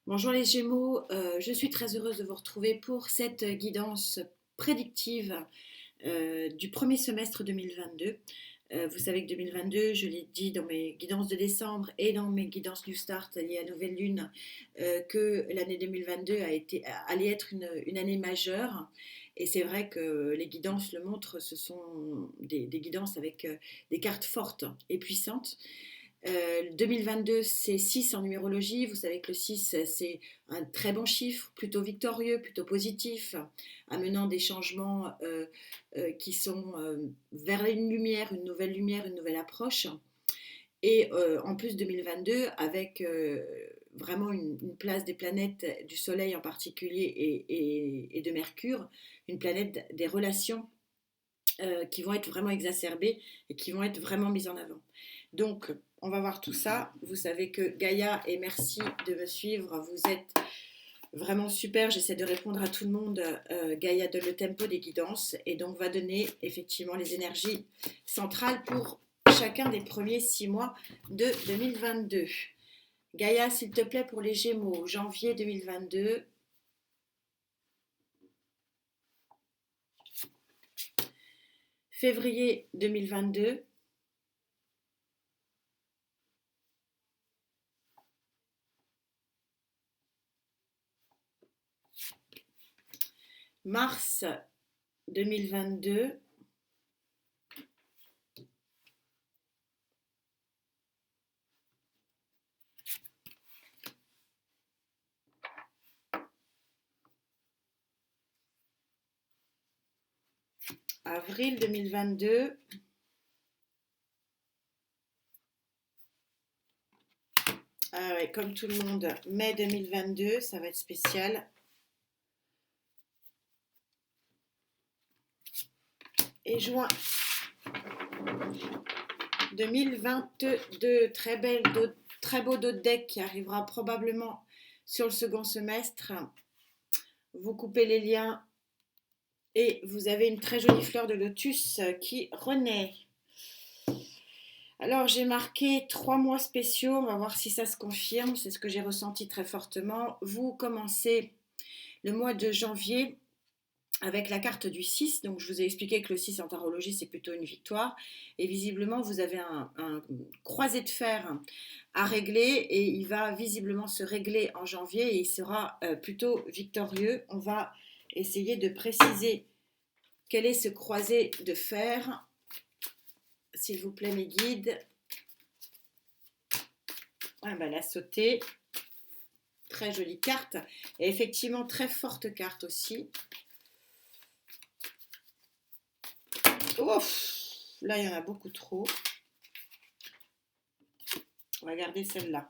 Bonjour les Gémeaux, je suis très heureuse de vous retrouver pour cette guidance prédictive du premier semestre 2022. Vous savez que 2022, je l'ai dit dans mes guidances de décembre et dans mes guidances New Start liées à Nouvelle Lune, que l'année 2022 allait être une année majeure. Et c'est vrai que les guidances le montrent, ce sont des guidances avec des cartes fortes et puissantes. 2022, c'est 6 en numérologie. Vous savez que le 6, c'est un très bon chiffre, plutôt victorieux, plutôt positif, amenant des changements qui sont vers une nouvelle approche. Et en plus 2022, avec vraiment une place des planètes, du Soleil en particulier et de Mercure, une planète des relations qui vont être vraiment exacerbées et qui vont être vraiment mises en avant. Donc, on va voir tout ça. Vous savez que Gaïa, et merci de me suivre, vous êtes vraiment super. J'essaie de répondre à tout le monde. Gaïa donne le tempo des guidances et donc va donner effectivement les énergies centrales pour chacun des premiers 6 mois de 2022. Gaïa, s'il te plaît, pour les Gémeaux, janvier 2022, février 2022, mars 2022, avril 2022, ah ouais, comme tout le monde, mai 2022, ça va être spécial. Et juin 2022, très beau dos de deck qui arrivera probablement sur le second semestre. Vous coupez les liens et vous avez une très jolie fleur de lotus qui renaît. Alors j'ai marqué 3 mois spéciaux, on va voir si ça se confirme, c'est ce que j'ai ressenti très fortement. Vous commencez le mois de janvier avec la carte du 6, donc je vous ai expliqué que le 6 en tarologie c'est plutôt une victoire, et visiblement vous avez un croisé de fer à régler, et il va visiblement se régler en janvier, et il sera plutôt victorieux. On va essayer de préciser quel est ce croisé de fer, s'il vous plaît mes guides. Ah ben, la sauté, très jolie carte, et effectivement très forte carte aussi. Ouf, là il y en a beaucoup trop. On va garder celle-là.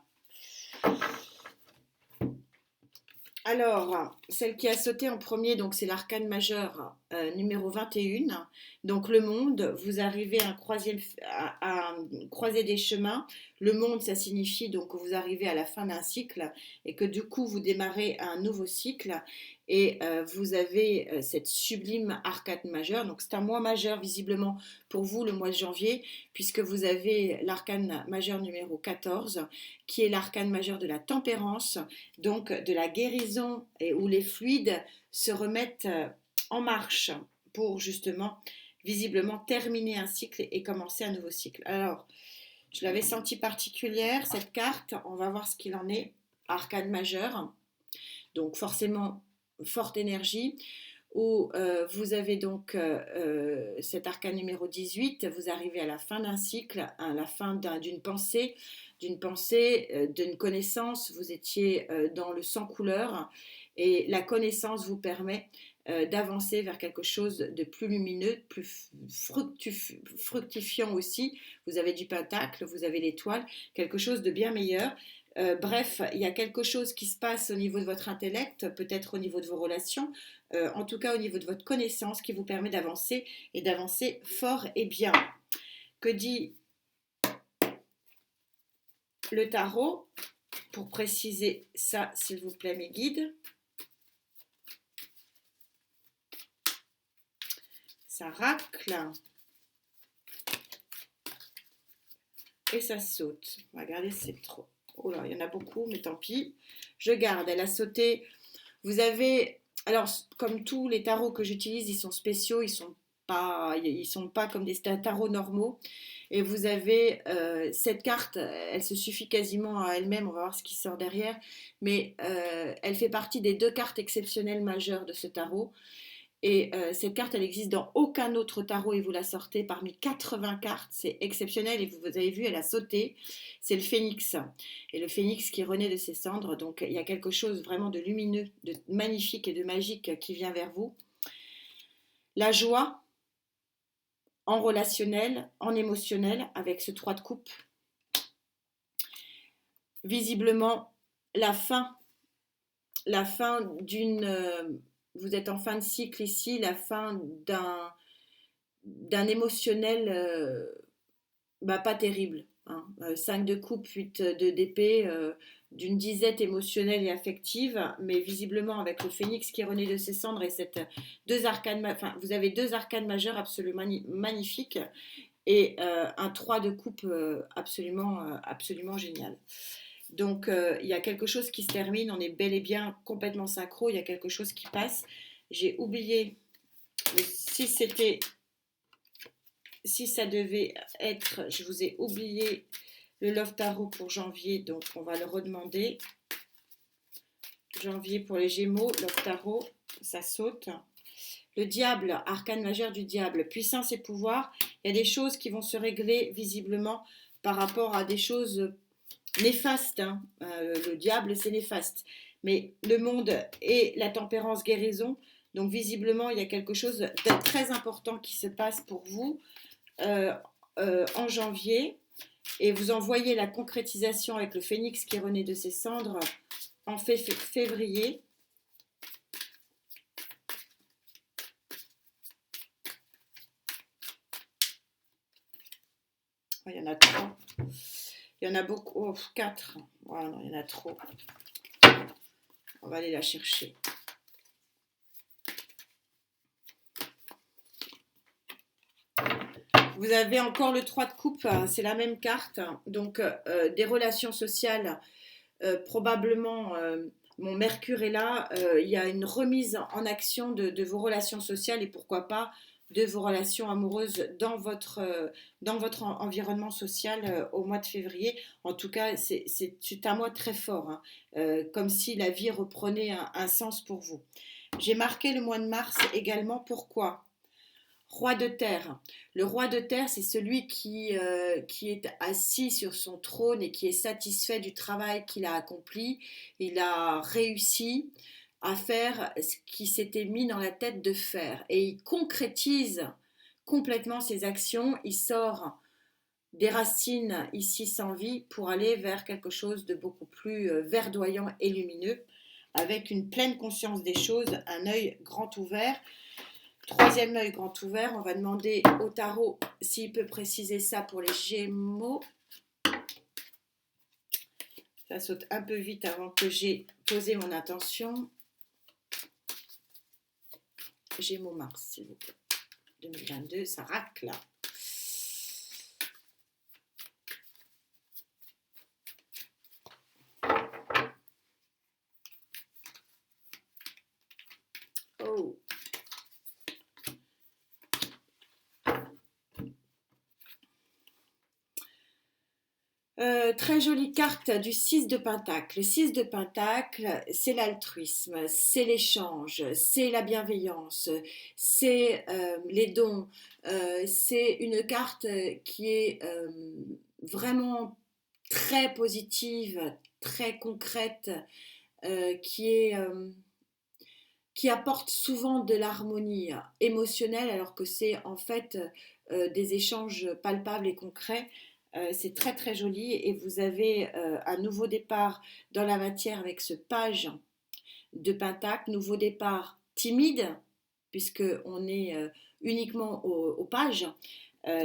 Alors, celle qui a sauté en premier, donc c'est l'arcane majeur numéro 21. Donc le monde, vous arrivez à croiser des chemins. Le monde, ça signifie donc que vous arrivez à la fin d'un cycle et que du coup vous démarrez un nouveau cycle. Et vous avez cette sublime arcane majeure. Donc c'est un mois majeur visiblement pour vous, le mois de janvier, puisque vous avez l'arcane majeur numéro 14, qui est l'arcane majeur de la tempérance, donc de la guérison, et où les fluides se remettent en marche pour justement visiblement terminer un cycle et commencer un nouveau cycle. Alors, je l'avais senti particulière cette carte, on va voir ce qu'il en est. Arcane majeur, donc forcément forte énergie, où vous avez donc cet arcane numéro 18, vous arrivez à la fin d'un cycle, à la fin d'une pensée, d'une connaissance, vous étiez dans le sans couleur, et la connaissance vous permet d'avancer vers quelque chose de plus lumineux, de plus fructifiant aussi. Vous avez du pentacle, vous avez l'étoile, quelque chose de bien meilleur. Bref, il y a quelque chose qui se passe au niveau de votre intellect, peut-être au niveau de vos relations, en tout cas au niveau de votre connaissance, qui vous permet d'avancer, et d'avancer fort et bien. Que dit le tarot pour préciser ça, s'il vous plaît, mes guides? Ça racle et ça saute. Regardez, c'est trop. Oh là, il y en a beaucoup, mais tant pis. Je garde, elle a sauté. Vous avez, alors comme tous les tarots que j'utilise, ils sont spéciaux, ils sont pas comme des tarots normaux. Et vous avez cette carte, elle se suffit quasiment à elle-même, on va voir ce qui sort derrière, mais elle fait partie des deux cartes exceptionnelles majeures de ce tarot. Et cette carte, elle existe dans aucun autre tarot et vous la sortez parmi 80 cartes. C'est exceptionnel et vous avez vu, elle a sauté. C'est le phénix. Et le phénix qui renaît de ses cendres. Donc il y a quelque chose vraiment de lumineux, de magnifique et de magique qui vient vers vous. La joie en relationnel, en émotionnel avec ce 3 de coupe. Visiblement, la fin d'une... vous êtes en fin de cycle ici, la fin d'un émotionnel pas terrible. Hein. 5 de coupe, 8 de d'épée, d'une disette émotionnelle et affective, mais visiblement avec le phénix qui renaît de ses cendres et deux arcanes, vous avez deux arcanes majeures absolument magnifiques et un 3 de coupe absolument génial. Donc il y a quelque chose qui se termine, on est bel et bien complètement synchro, il y a quelque chose qui passe. J'ai oublié si ça devait être, je vous ai oublié le Love Tarot pour janvier, donc on va le redemander. Janvier pour les Gémeaux, Love Tarot, ça saute. Le diable, arcane majeur du diable, puissance et pouvoir. Il y a des choses qui vont se régler visiblement par rapport à des choses néfastes. Hein. Le diable, c'est néfaste. Mais le monde et la tempérance, guérison. Donc visiblement, il y a quelque chose de très important qui se passe pour vous en janvier. Et vous en voyez la concrétisation avec le phénix qui renaît de ses cendres en février. Oh, il y en a trop. Il y en a beaucoup. Oh, 4. Oh, non, il y en a trop. On va aller la chercher. Vous avez encore le 3 de coupe, c'est la même carte. Donc, des relations sociales, probablement, mon Mercure est là. Il y a une remise en action de vos relations sociales et pourquoi pas de vos relations amoureuses dans votre environnement social au mois de février. En tout cas, c'est un mois très fort, hein, comme si la vie reprenait un sens pour vous. J'ai marqué le mois de mars également. Pourquoi ? Roi de terre. Le roi de terre, c'est celui qui est assis sur son trône et qui est satisfait du travail qu'il a accompli. Il a réussi à faire ce qui s'était mis dans la tête de faire. Et il concrétise complètement ses actions. Il sort des racines ici sans vie pour aller vers quelque chose de beaucoup plus verdoyant et lumineux, avec une pleine conscience des choses, un œil grand ouvert. Troisième œil grand ouvert, on va demander au tarot s'il peut préciser ça pour les Gémeaux. Ça saute un peu vite avant que j'ai posé mon intention. Gémeaux mars, s'il vous plaît. 2022, ça racle. Oh. Très jolie carte du 6 de Pentacle. Le 6 de Pentacle, c'est l'altruisme, c'est l'échange, c'est la bienveillance, c'est les dons. C'est une carte qui est vraiment très positive, très concrète, qui apporte souvent de l'harmonie émotionnelle alors que c'est en fait des échanges palpables et concrets. C'est très très joli et vous avez un nouveau départ dans la matière avec ce page de Pentacle, nouveau départ timide puisque on est uniquement aux pages.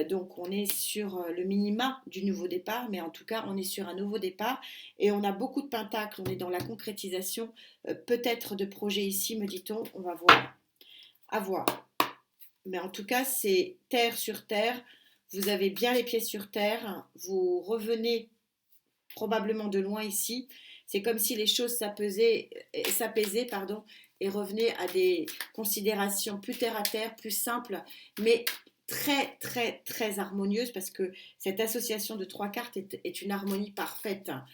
Donc on est sur le minima du nouveau départ, mais en tout cas on est sur un nouveau départ et on a beaucoup de pentacles, on est dans la concrétisation peut-être de projets ici, me dit-on, on va voir, à voir. Mais en tout cas c'est terre sur terre, vous avez bien les pieds sur terre, vous revenez probablement de loin ici. C'est comme si les choses s'apaisaient, pardon, et revenaient à des considérations plus terre à terre, plus simples, mais très, très, très harmonieuses, parce que cette association de 3 cartes est une harmonie parfaite, hein,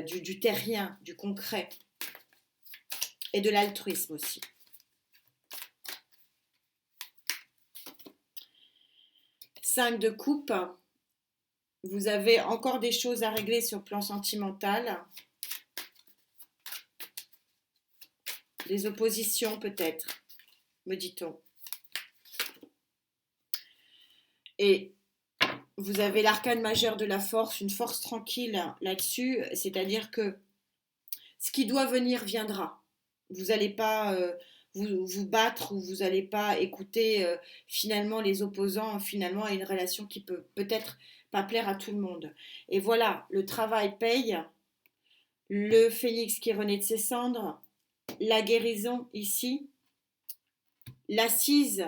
du terrien, du concret, et de l'altruisme aussi. Cinq de coupe, vous avez encore des choses à régler sur le plan sentimental. Des oppositions peut-être, me dit-on. Et vous avez l'arcane majeur de la force, une force tranquille là-dessus, c'est-à-dire que ce qui doit venir viendra. Vous n'allez pas vous battre ou vous n'allez pas écouter finalement les opposants finalement à une relation qui peut peut-être pas plaire à tout le monde. Et voilà, le travail paye, le phénix qui renaît de ses cendres, la guérison ici, l'assise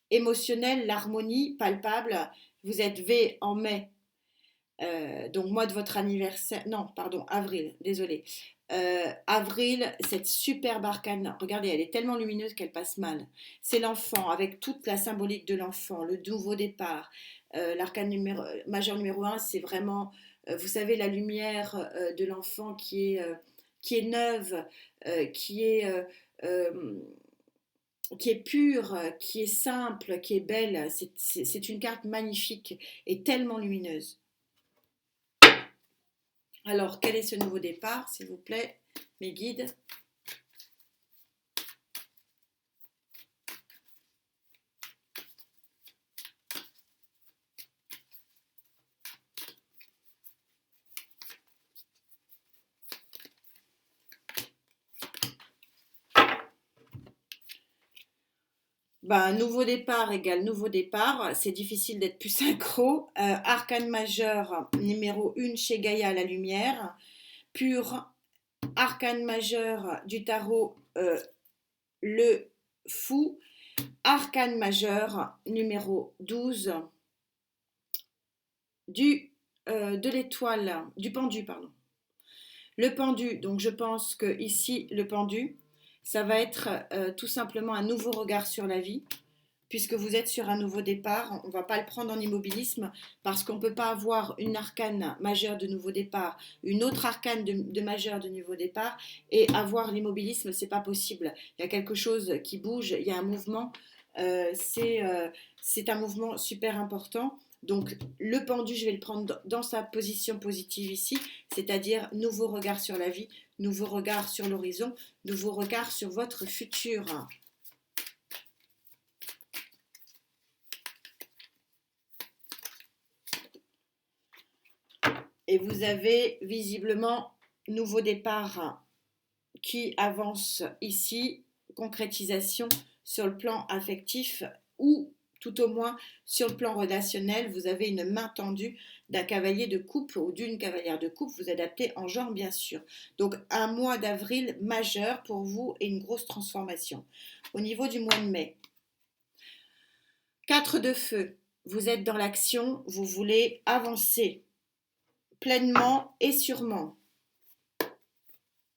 émotionnelle, l'harmonie palpable. Vous êtes V en mai, donc mois de votre anniversaire, non, pardon, avril, désolé. Avril, cette superbe arcane, regardez, elle est tellement lumineuse qu'elle passe mal. C'est l'enfant, avec toute la symbolique de l'enfant, le nouveau départ. L'arcane majeur numéro 1, c'est vraiment, vous savez, la lumière de l'enfant qui est neuve, euh, qui est pure, qui est simple, qui est belle. C'est une carte magnifique et tellement lumineuse. Alors, quel est ce nouveau départ, s'il vous plaît, mes guides? Ben, nouveau départ égale nouveau départ, c'est difficile d'être plus synchro. Arcane majeur numéro 1 chez Gaïa, la lumière. Pur, arcane majeur du tarot, le fou. Arcane majeur numéro 12 de l'étoile, du pendu, pardon. Le pendu, donc je pense que ici, le pendu, ça va être tout simplement un nouveau regard sur la vie, puisque vous êtes sur un nouveau départ. On ne va pas le prendre en immobilisme, parce qu'on ne peut pas avoir une arcane majeure de nouveau départ, une autre arcane de majeure de nouveau départ, et avoir l'immobilisme, c'est pas possible. Il y a quelque chose qui bouge, il y a un mouvement, c'est un mouvement super important. Donc le pendu, je vais le prendre dans sa position positive ici, c'est-à-dire nouveau regard sur la vie, nouveau regard sur l'horizon, nouveau regard sur votre futur. Et vous avez visiblement nouveau départ qui avance ici, concrétisation sur le plan affectif ou tout au moins sur le plan relationnel. Vous avez une main tendue d'un cavalier de coupe ou d'une cavalière de coupe, vous adaptez en genre bien sûr. Donc un mois d'avril majeur pour vous et une grosse transformation. Au niveau du mois de mai, 4 de feu, vous êtes dans l'action, vous voulez avancer pleinement et sûrement.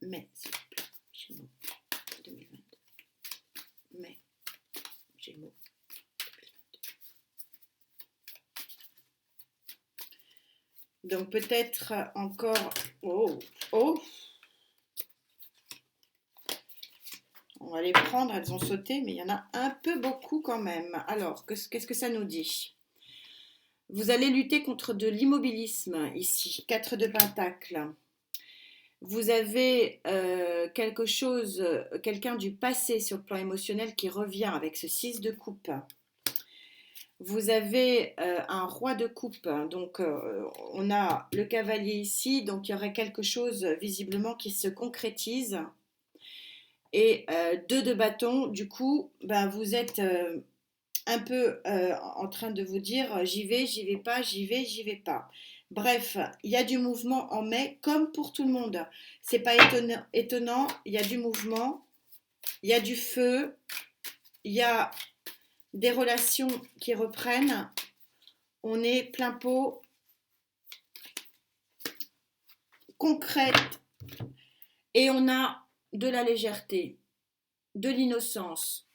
Mais, s'il vous plaît, Gémeaux 2022. Mais, Gémeaux 2022. Donc peut-être encore... Oh, oh. On va les prendre, elles ont sauté, mais il y en a un peu beaucoup quand même. Alors, qu'est-ce que ça nous dit? Vous allez lutter contre de l'immobilisme ici, 4 de pentacles. Vous avez quelqu'un du passé sur le plan émotionnel qui revient avec ce 6 de coupe. Vous avez un roi de coupe, donc on a le cavalier ici, donc il y aurait quelque chose visiblement qui se concrétise. Et 2 de bâton, du coup, ben, vous êtes un peu en train de vous dire j'y vais pas, j'y vais pas. Bref, il y a du mouvement en mai comme pour tout le monde. C'est pas étonnant, il y a du mouvement, il y a du feu, il y a des relations qui reprennent. On est plein pot concrète, et on a de la légèreté, de l'innocence,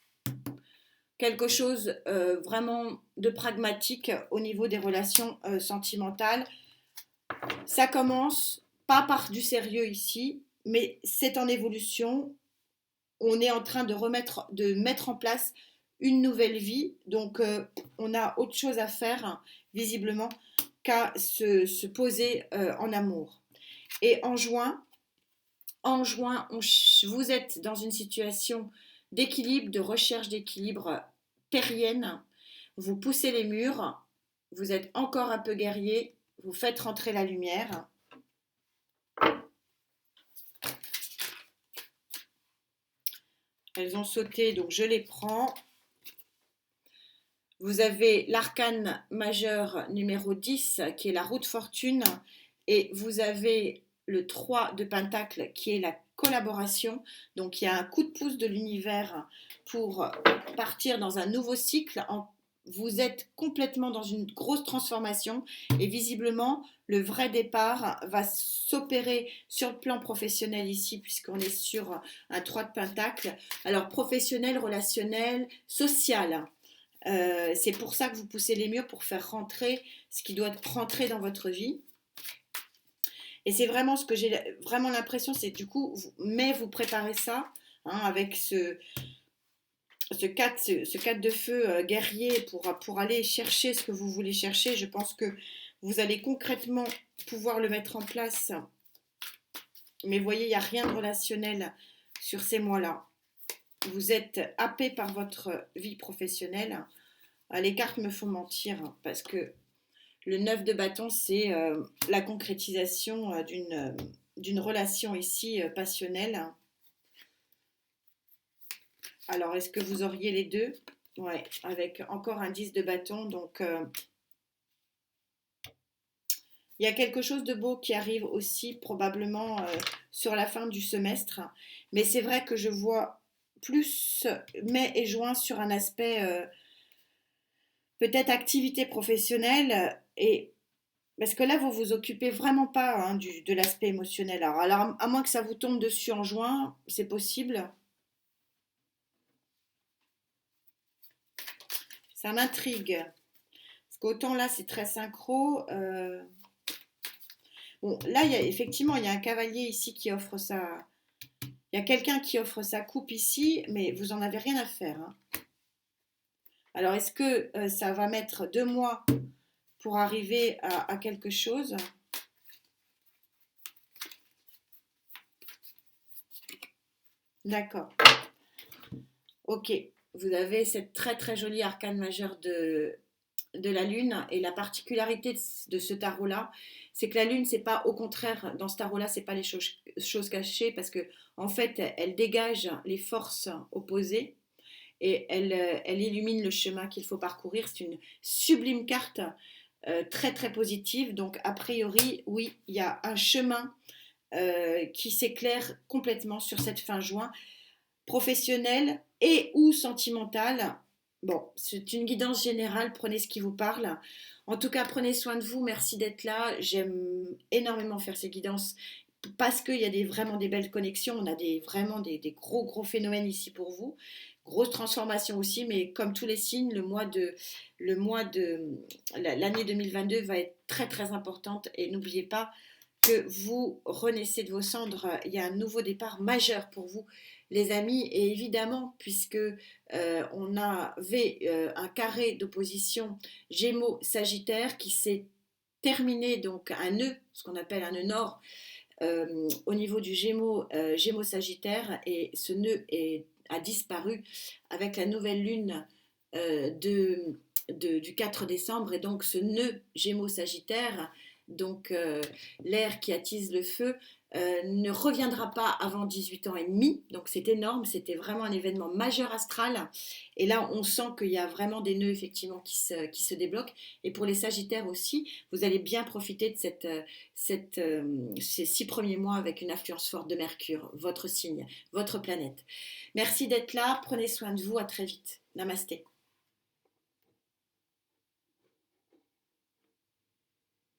quelque chose vraiment de pragmatique au niveau des relations sentimentales. Ça commence pas par du sérieux ici, mais c'est en évolution. On est en train de mettre en place une nouvelle vie, donc on a autre chose à faire visiblement qu'à se poser en amour. Et en juin, vous êtes dans une situation d'équilibre, de recherche d'équilibre terrienne. Vous poussez les murs, vous êtes encore un peu guerrier, vous faites rentrer la lumière. Elles ont sauté, donc je les prends. Vous avez l'arcane majeur numéro 10, qui est la roue de fortune, et vous avez le 3 de pentacle, qui est la collaboration. Donc il y a un coup de pouce de l'univers pour partir dans un nouveau cycle. Vous êtes complètement dans une grosse transformation, et visiblement le vrai départ va s'opérer sur le plan professionnel ici, puisqu'on est sur un 3 de pentacle. Alors professionnel, relationnel, social. C'est pour ça que vous poussez les murs, pour faire rentrer ce qui doit rentrer dans votre vie. Et c'est vraiment ce que j'ai vraiment l'impression, c'est du coup, mais vous préparez ça avec ce 4 de feu guerrier pour aller chercher ce que vous voulez chercher. Je pense que vous allez concrètement pouvoir le mettre en place. Mais vous voyez, il n'y a rien de relationnel sur ces mois-là. Vous êtes happé par votre vie professionnelle. Les cartes me font mentir parce que le 9 de bâton, c'est la concrétisation d'une relation ici passionnelle. Alors, est-ce que vous auriez les deux? Ouais, avec encore un 10 de bâton. Donc, il y a quelque chose de beau qui arrive aussi, probablement sur la fin du semestre. Mais c'est vrai que je vois plus mai et juin sur un aspect peut-être activité professionnelle, et parce que là vous vous occupez vraiment pas de l'aspect émotionnel. Alors à moins que ça vous tombe dessus en juin, c'est possible. Ça m'intrigue parce qu'autant là c'est très synchro. Bon, là effectivement il y a un cavalier ici qui offre sa, il y a quelqu'un qui offre sa coupe ici, mais vous en avez rien à faire. Alors est-ce que ça va mettre 2 mois pour arriver à quelque chose? D'accord. Ok. Vous avez cette très très jolie arcane majeure de la lune, et la particularité de ce tarot-là, c'est que la lune, c'est pas, au contraire, dans ce tarot-là, c'est pas les choses cachées, parce que en fait, elle dégage les forces opposées, et elle illumine le chemin qu'il faut parcourir. C'est une sublime carte, très très positive. Donc a priori, oui, il y a un chemin qui s'éclaire complètement sur cette fin juin, professionnelle et ou sentimentale. Bon, c'est une guidance générale, prenez ce qui vous parle. En tout cas, prenez soin de vous, merci d'être là. J'aime énormément faire ces guidances parce qu'il y a vraiment des belles connexions. On a vraiment des gros gros phénomènes ici pour vous. Grosse transformation aussi, mais comme tous les signes, l'année 2022 va être très très importante, et n'oubliez pas que vous renaissez de vos cendres. Il y a un nouveau départ majeur pour vous, les amis, et évidemment, puisque on avait un carré d'opposition Gémeaux-Sagittaire qui s'est terminé, donc un nœud, ce qu'on appelle un nœud nord, au niveau du Gémeaux-Sagittaire, et ce nœud a disparu avec la nouvelle lune du 4 décembre, et donc ce nœud Gémeaux-Sagittaire, donc l'air qui attise le feu, ne reviendra pas avant 18 ans et demi, donc c'est énorme, c'était vraiment un événement majeur astral, et là on sent qu'il y a vraiment des nœuds effectivement qui se débloquent, et pour les Sagittaires aussi, vous allez bien profiter de ces 6 premiers mois avec une influence forte de Mercure, votre signe, votre planète. Merci d'être là, prenez soin de vous, à très vite, namasté.